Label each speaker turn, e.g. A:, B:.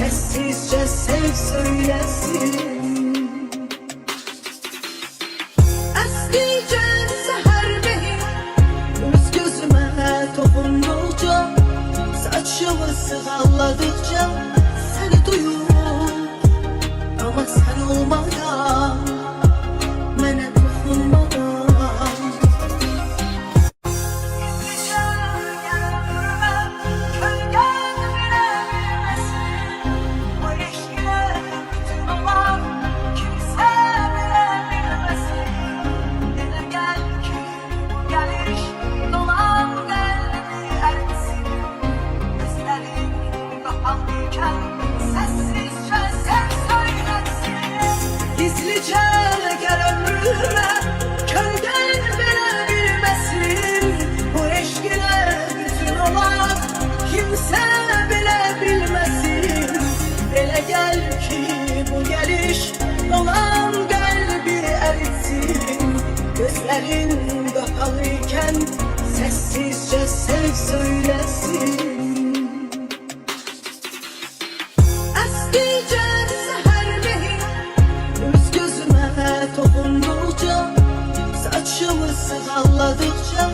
A: sessizce sev söylesin. Esdikçe seher benim göz gözüme dokundukça, saçımı sığalladıkça seni duyur, ama sen olmadan, mənə dokunmadan. Gizlice gel ömrüme, kölgen bile bilmesin. Bu eşk ile bütün olan kimse bile bilmesin. Ele gel ki bu geliş olan kalbi eritsin. Gözlerin kapalıyken sessizce sev söylesin. Esdikçe seher benim göz gözüme dokundukça, saçımı sığalladıkça